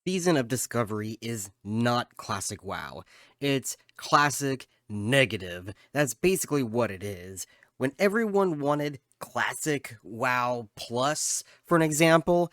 Season of Discovery is not classic WoW. It's classic negative. That's basically what it is. When everyone wanted classic WoW Plus, for an example,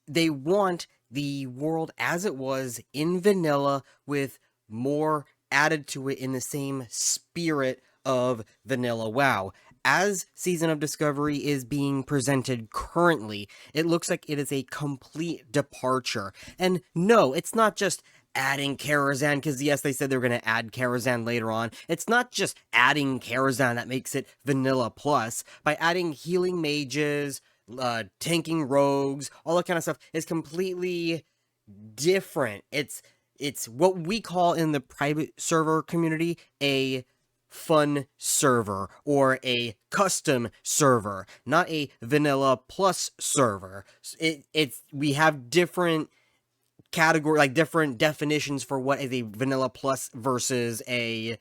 they want the world as it was in vanilla with more added to it in the same spirit of vanilla WoW. As Season of Discovery is being presented currently, it looks like it is a complete departure. And no, it's not just adding Karazhan, because yes, they said they were going to add Karazhan later on. It's not just adding Karazhan that makes it Vanilla Plus. By adding healing mages, tanking rogues, all that kind of stuff is completely different. It's what we call in the private server community a fun server or a custom server, not a vanilla plus server. It's we have different category, like different definitions for what is a vanilla plus versus a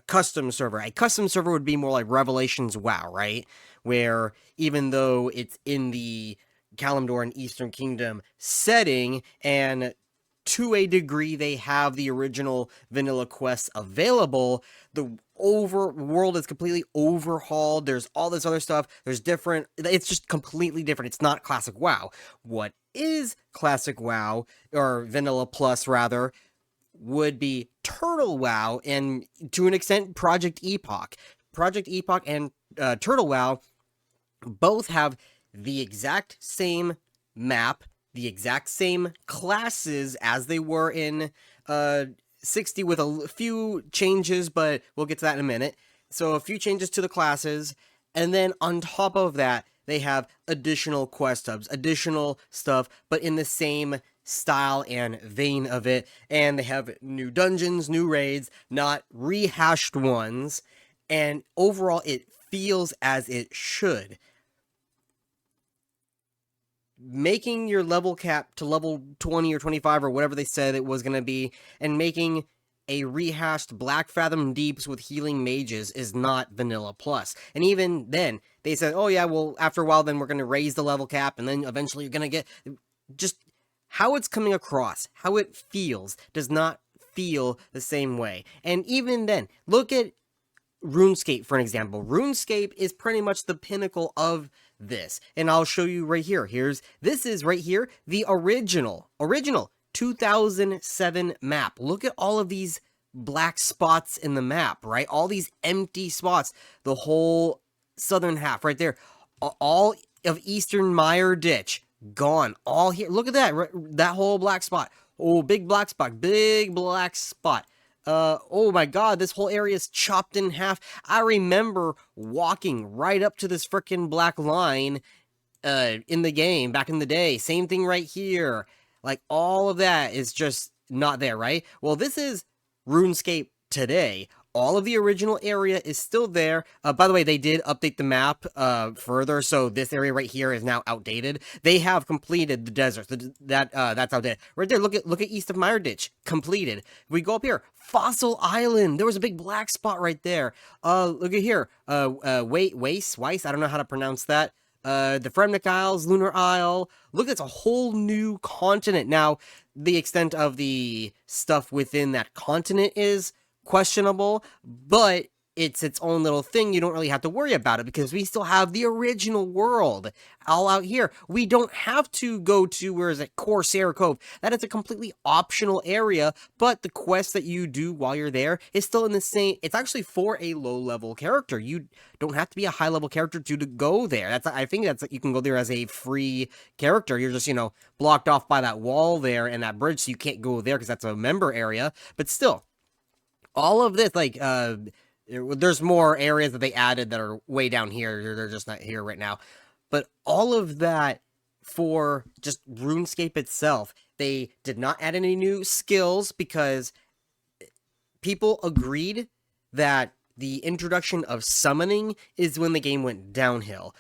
custom server. A custom server would be more like Revelations WoW, right? Where even though it's in the Kalimdor and Eastern Kingdom setting, and to a degree they have the original vanilla quests available, the world is completely overhauled. There's all this other stuff. There's different. It's just completely different. It's not classic WoW. What is classic WoW, or vanilla plus rather, would be Turtle WoW, and to an extent Project Epoch. Project Epoch and Turtle WoW both have the exact same map, the exact same classes as they were in 60, with a few changes, but we'll get to that in a minute. So a few changes to the classes, and then on top of that, they have additional quest hubs, additional stuff, but in the same style and vein of it. And they have new dungeons, new raids, not rehashed ones. And overall, it feels as it should. Making your level cap to level 20 or 25 or whatever they said it was going to be, and making a rehashed Black Fathom Deeps with healing mages is not Vanilla Plus. And even then, they said, oh yeah, well, after a while, then we're going to raise the level cap, and then eventually you're going to get... Just how it's coming across, how it feels, does not feel the same way. And even then, look at RuneScape, for an example. RuneScape is pretty much the pinnacle of this, and I'll show you right here. This is right here, the original 2007 map. Look at all of these black spots in the map, right? All these empty spots, the whole southern half right there, all of Eastern Mire Ditch gone, all here. Look at that, that whole black spot. Oh, big black spot, big black spot. Oh my god, this whole area is chopped in half. I remember walking right up to this freaking black line in the game back in the day. Same thing right here. Like, all of that is just not there, right? Well, this is RuneScape today. All of the original area is still there. By the way, they did update the map further, so this area right here is now outdated. They have completed the desert. That's outdated. Right there, look at east of Mire Ditch. Completed. If we go up here, Fossil Island. There was a big black spot right there. Look at here. Weiss, I don't know how to pronounce that. The Fremnik Isles, Lunar Isle. Look, it's a whole new continent. Now, the extent of the stuff within that continent is questionable, but it's its own little thing. You don't really have to worry about it because we still have the original world all out here. We don't have to go to, where is it, Corsair Cove. That is a completely optional area, but the quest that you do while you're there is still in the same. It's actually for a low-level character. You don't have to be a high-level character to go there. I think you can go there as a free character. You're just, blocked off by that wall there and that bridge, so you can't go there because that's a member area, but still. All of this, like, there's more areas that they added that are way down here. They're just not here right now. But all of that for just RuneScape itself, they did not add any new skills because people agreed that the introduction of summoning is when the game went downhill.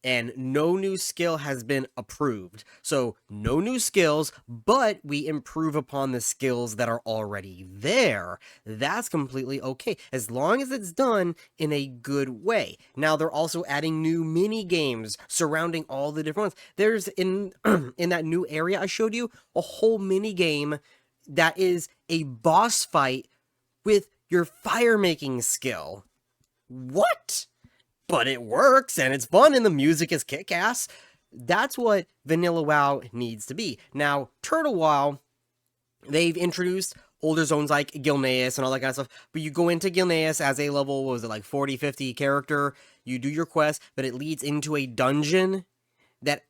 and no new skill has been approved. So no new skills, but we improve upon the skills that are already there. That's completely okay, as long as it's done in a good way. Now they're also adding new mini games surrounding all the different ones. There's in in that new area I showed you, a whole mini game that is a boss fight with your fire making skill. What? But it works and it's fun and the music is kick-ass. That's what Vanilla WoW needs to be. Now, Turtle WoW, they've introduced older zones like Gilneas and all that kind of stuff, but you go into Gilneas as a level, what was it, like 40, 50 character, you do your quest, but it leads into a dungeon that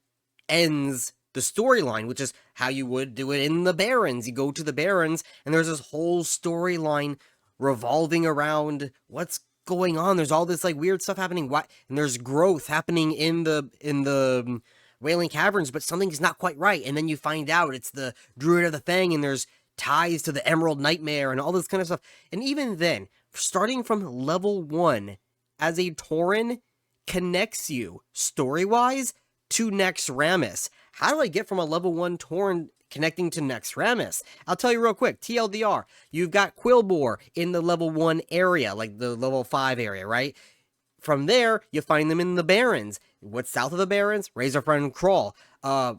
ends the storyline, which is how you would do it in the Barrens. You go to the Barrens, and there's this whole storyline revolving around what's going on. There's all this like weird stuff happening. What? And there's growth happening in the Wailing Caverns, but something's not quite right. And then you find out it's the Druid of the Fang, and there's ties to the Emerald Nightmare and all this kind of stuff. And even then, starting from level 1 as a Tauren connects you story-wise to Naxxramas. How do I get from a level 1 Tauren connecting to Naxxramas? I'll tell you real quick, TLDR, you've got Quillbore in the level 1 area, like the level 5 area, right? From there, you find them in the Barrens. What's south of the Barrens? Razorfang Crawl.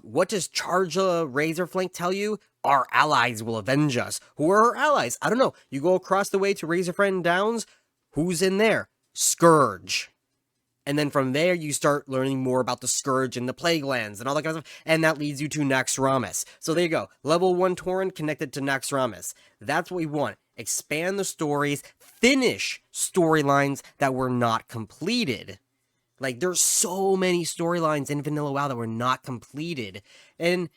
What does Charge a Razorflank tell you? Our allies will avenge us. Who are our allies? I don't know. You go across the way to Razorfang Downs. Who's in there? Scourge. And then from there, you start learning more about the Scourge and the Plague Lands and all that kind of stuff. And that leads you to Naxxramas. So there you go. Level 1 Tauren connected to Naxxramas. That's what we want. Expand the stories. Finish storylines that were not completed. Like, there's so many storylines in Vanilla WoW that were not completed. And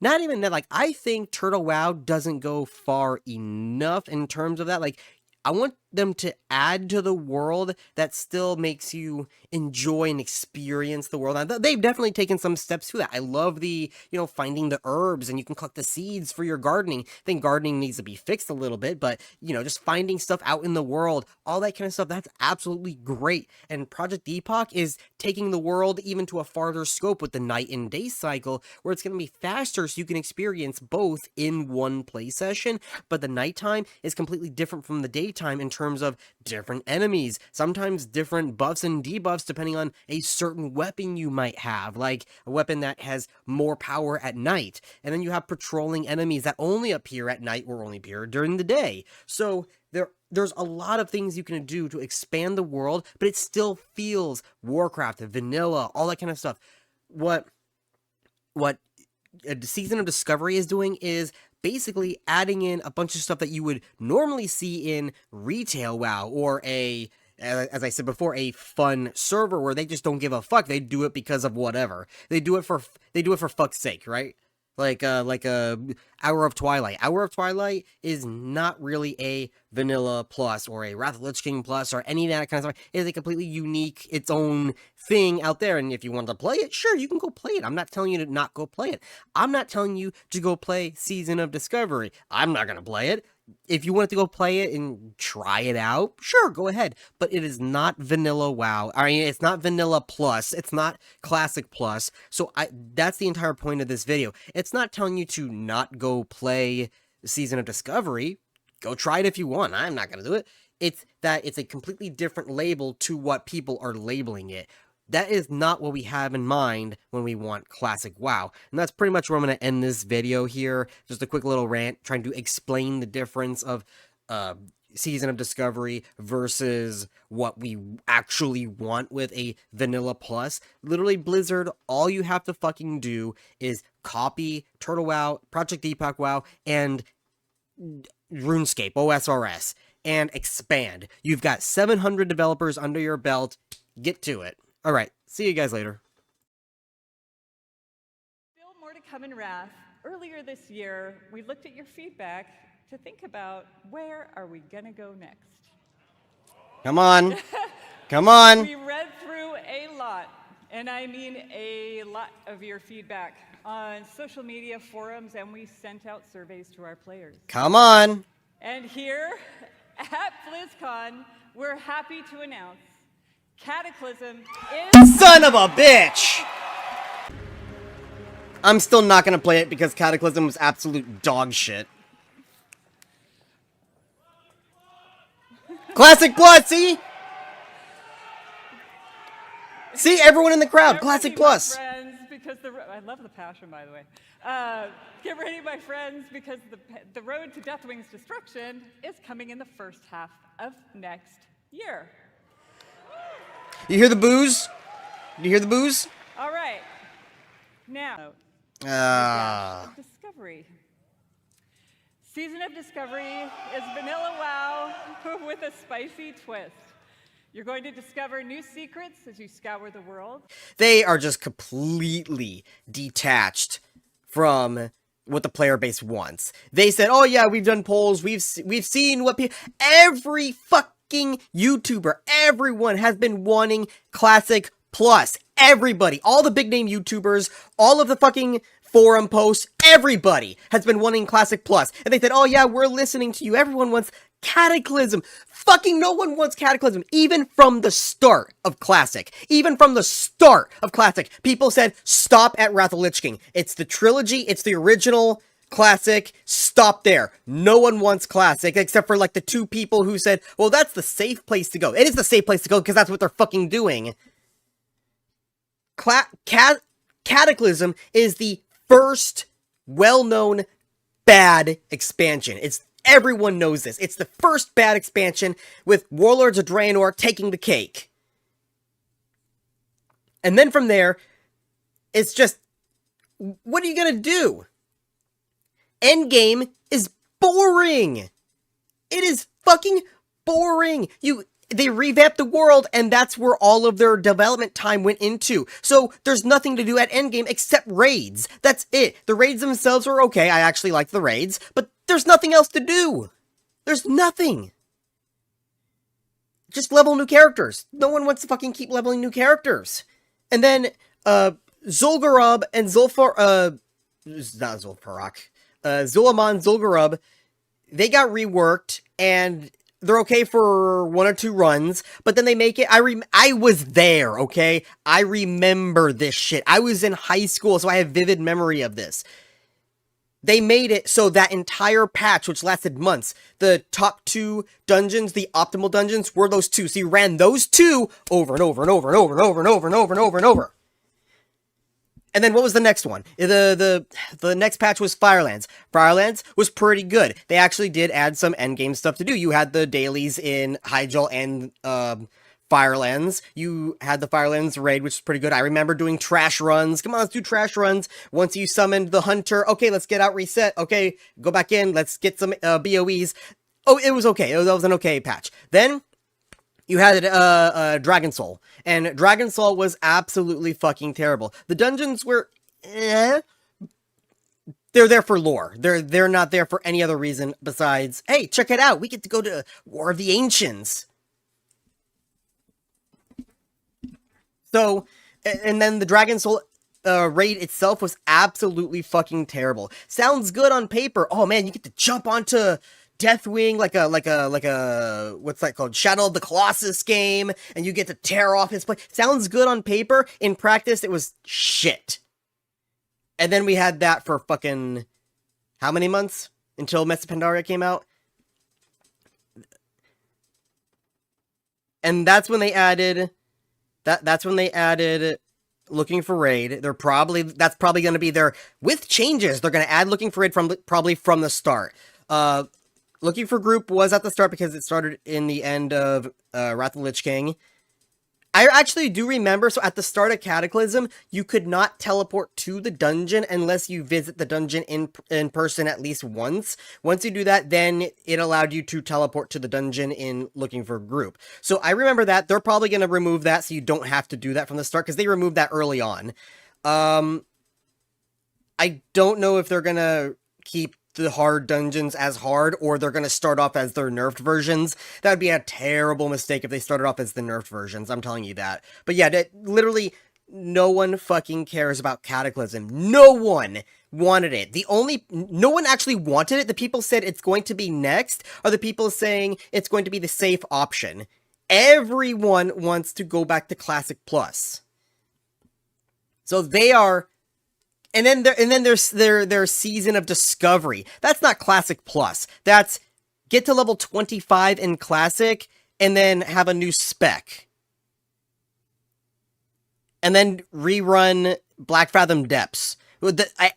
not even that, like, I think Turtle WoW doesn't go far enough in terms of that. Like, I want them to add to the world that still makes you enjoy and experience the world. They've definitely taken some steps to that. I love the, finding the herbs and you can collect the seeds for your gardening. I think gardening needs to be fixed a little bit, but, just finding stuff out in the world, all that kind of stuff, that's absolutely great. And Project Epoch is taking the world even to a farther scope with the night and day cycle, where it's going to be faster so you can experience both in one play session, but the nighttime is completely different from the daytime in terms of different enemies, sometimes different buffs and debuffs depending on a certain weapon you might have, like a weapon that has more power at night. And then you have patrolling enemies that only appear at night or only appear during the day. So there's a lot of things you can do to expand the world, but it still feels Warcraft, vanilla, all that kind of stuff. What a Season of Discovery is doing is basically adding in a bunch of stuff that you would normally see in retail WoW or as I said before, a fun server where they just don't give a fuck. They do it because of whatever. They do it for fuck's sake, right? Like Hour of Twilight. Hour of Twilight is not really a Vanilla Plus or a Wrath of Lich King Plus or any of that kind of stuff. It is a completely unique, its own thing out there. And if you want to play it, sure, you can go play it. I'm not telling you to not go play it. I'm not telling you to go play Season of Discovery. I'm not going to play it. If you want to go play it and try it out, sure, go ahead. But it is not Vanilla WoW. I mean, it's not Vanilla Plus. It's not Classic Plus. So that's the entire point of this video. It's not telling you to not go play Season of Discovery. Go try it if you want. I'm not going to do it. It's that it's a completely different label to what people are labeling it. That is not what we have in mind when we want Classic WoW. And that's pretty much where I'm going to end this video here. Just a quick little rant trying to explain the difference of Season of Discovery versus what we actually want with a Vanilla Plus. Literally, Blizzard, all you have to fucking do is copy Turtle WoW, Project Epoch WoW, and RuneScape, OSRS, and expand. You've got 700 developers under your belt. Get to it. All right, see you guys later. Still more to come in Wrath. Earlier this year, we looked at your feedback to think about where are we gonna go next. Come on. Come on. We read through a lot, and I mean a lot of your feedback on social media forums, and we sent out surveys to our players. Come on. And here at BlizzCon, we're happy to announce Cataclysm is... Son of a bitch! I'm still not gonna play it because Cataclysm was absolute dog shit. Classic Plus, see? See, everyone in the crowd, Classic Plus. Friends, because I love the passion, by the way. Get ready, my friends, because the road to Deathwing's destruction is coming in the first half of next year. You hear the boos? You hear the boos? All right. Now, Discovery. Season of Discovery is vanilla WoW with a spicy twist. You're going to discover new secrets as you scour the world. They are just completely detached from what the player base wants. They said, "Oh yeah, we've done polls. We've seen what people." Every fucking YouTuber, everyone has been wanting Classic Plus. Everybody, all the big name YouTubers, all of the fucking forum posts, everybody has been wanting Classic Plus. And they said, "Oh yeah, we're listening to you. Everyone wants Cataclysm." Fucking no one wants Cataclysm. Even from the start of Classic. Even from the start of Classic. People said, stop at Wrath of Lich King. It's the trilogy. It's the original Classic. Stop there. No one wants Classic except for like the two people who said, well, that's the safe place to go. It is the safe place to go because that's what they're fucking doing. Cataclysm is the first well-known bad expansion. Everyone knows this. It's the first bad expansion with Warlords of Draenor taking the cake. And then from there, it's just, what are you gonna do? Endgame is boring. It is fucking boring. They revamped the world, and that's where all of their development time went into. So, there's nothing to do at Endgame except raids. That's it. The raids themselves are okay. I actually like the raids, but there's nothing else to do. There's nothing. Just level new characters. No one wants to fucking keep leveling new characters. And then, Zul'Gurub and Zul'Farrak, Zul'Aman Zul'Gurub, they got reworked, and they're okay for 1 or 2 runs, but then they make it, I was there, okay? I remember this shit. I was in high school, so I have vivid memory of this. They made it so that entire patch, which lasted months, the top 2 dungeons, the optimal dungeons, were those 2. So you ran those 2 over and over and over and over and over and over and over and over and over. And then what was the next one? The next patch was Firelands. Firelands was pretty good. They actually did add some endgame stuff to do. You had the dailies in Hyjal and Firelands. You had the Firelands raid, which is pretty good. I remember doing trash runs. Come on, let's do trash runs. Once you summoned the hunter, okay, let's get out reset. Okay, go back in. Let's get some BOEs. Oh, it was okay. That was an okay patch. Then you had Dragon Soul, and Dragon Soul was absolutely fucking terrible. The dungeons were, they're there for lore. They're not there for any other reason besides, hey, check it out. We get to go to War of the Ancients. So, and then the Dragon Soul raid itself was absolutely fucking terrible. Sounds good on paper. Oh man, you get to jump onto Deathwing like a what's that called? Shadow of the Colossus game, and you get to tear off his plate. Sounds good on paper. In practice, it was shit. And then we had that for fucking how many months until Mesa Pandaria came out? And that's when they added that's when they added Looking for Raid. That's probably going to be their, with changes, they're going to add Looking for Raid probably from the start. Looking for Group was at the start because it started in the end of Wrath of Lich King. I actually do remember, so at the start of Cataclysm, you could not teleport to the dungeon unless you visit the dungeon in person at least once. Once you do that, then it allowed you to teleport to the dungeon in Looking for Group. So I remember that. They're probably going to remove that so you don't have to do that from the start, because they removed that early on. I don't know if they're going to keep the hard dungeons as hard, or they're going to start off as their nerfed versions. That would be a terrible mistake if they started off as the nerfed versions, I'm telling you that. But yeah, literally, no one fucking cares about Cataclysm. No one wanted it. No one actually wanted it. The people said it's going to be next, are the people saying it's going to be the safe option. Everyone wants to go back to Classic Plus. So they are, and then there's their season of discovery. That's not Classic Plus. That's get to level 25 in Classic and then have a new spec. And then rerun Black Fathom Depths.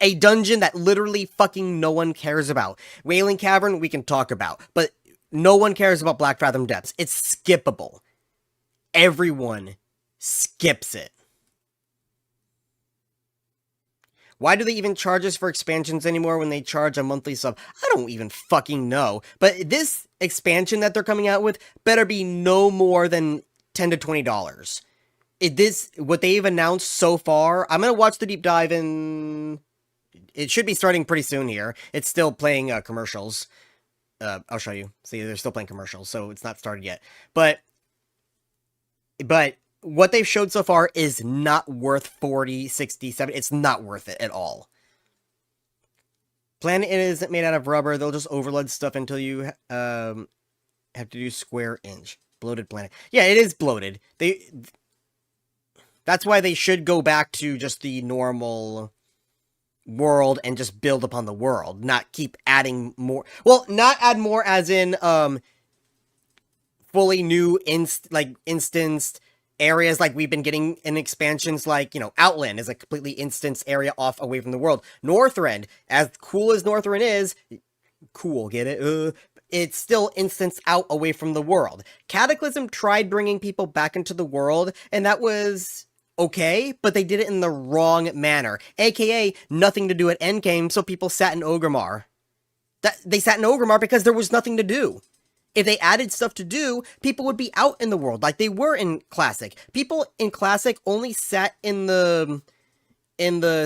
A dungeon that literally fucking no one cares about. Wailing Cavern, we can talk about. But no one cares about Black Fathom Depths. It's skippable. Everyone skips it. Why do they even charge us for expansions anymore when they charge a monthly sub? I don't even fucking know. But this expansion that they're coming out with better be no more than $10 to $20. What they've announced so far, I'm gonna watch the deep dive in. It should be starting pretty soon here. It's still playing commercials. I'll show you. See, they're still playing commercials, so it's not started yet. But what they've showed so far is not worth 40, 60, 70. It's not worth it at all. Planet isn't made out of rubber. They'll just overload stuff until you have to do square inch. Bloated planet. Yeah, it is bloated. That's why they should go back to just the normal world and just build upon the world, not keep adding more. Well, not add more as in fully new instanced areas like we've been getting in expansions like, Outland is a completely instanced area off away from the world. Northrend, as cool as Northrend is, cool, get it? It's still instanced out away from the world. Cataclysm tried bringing people back into the world, and that was okay, but they did it in the wrong manner. AKA, nothing to do at Endgame, so people sat in Orgrimmar. They sat in Orgrimmar because there was nothing to do. If they added stuff to do, people would be out in the world like they were in Classic. People in Classic only sat in the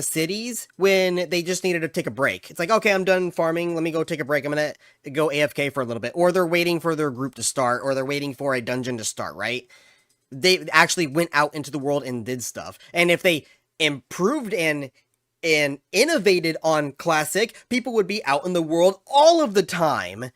cities when they just needed to take a break. It's like, okay, I'm done farming. Let me go take a break. I'm going to go AFK for a little bit. Or they're waiting for their group to start, or they're waiting for a dungeon to start, right? They actually went out into the world and did stuff. And if they improved and innovated on Classic, people would be out in the world all of the time.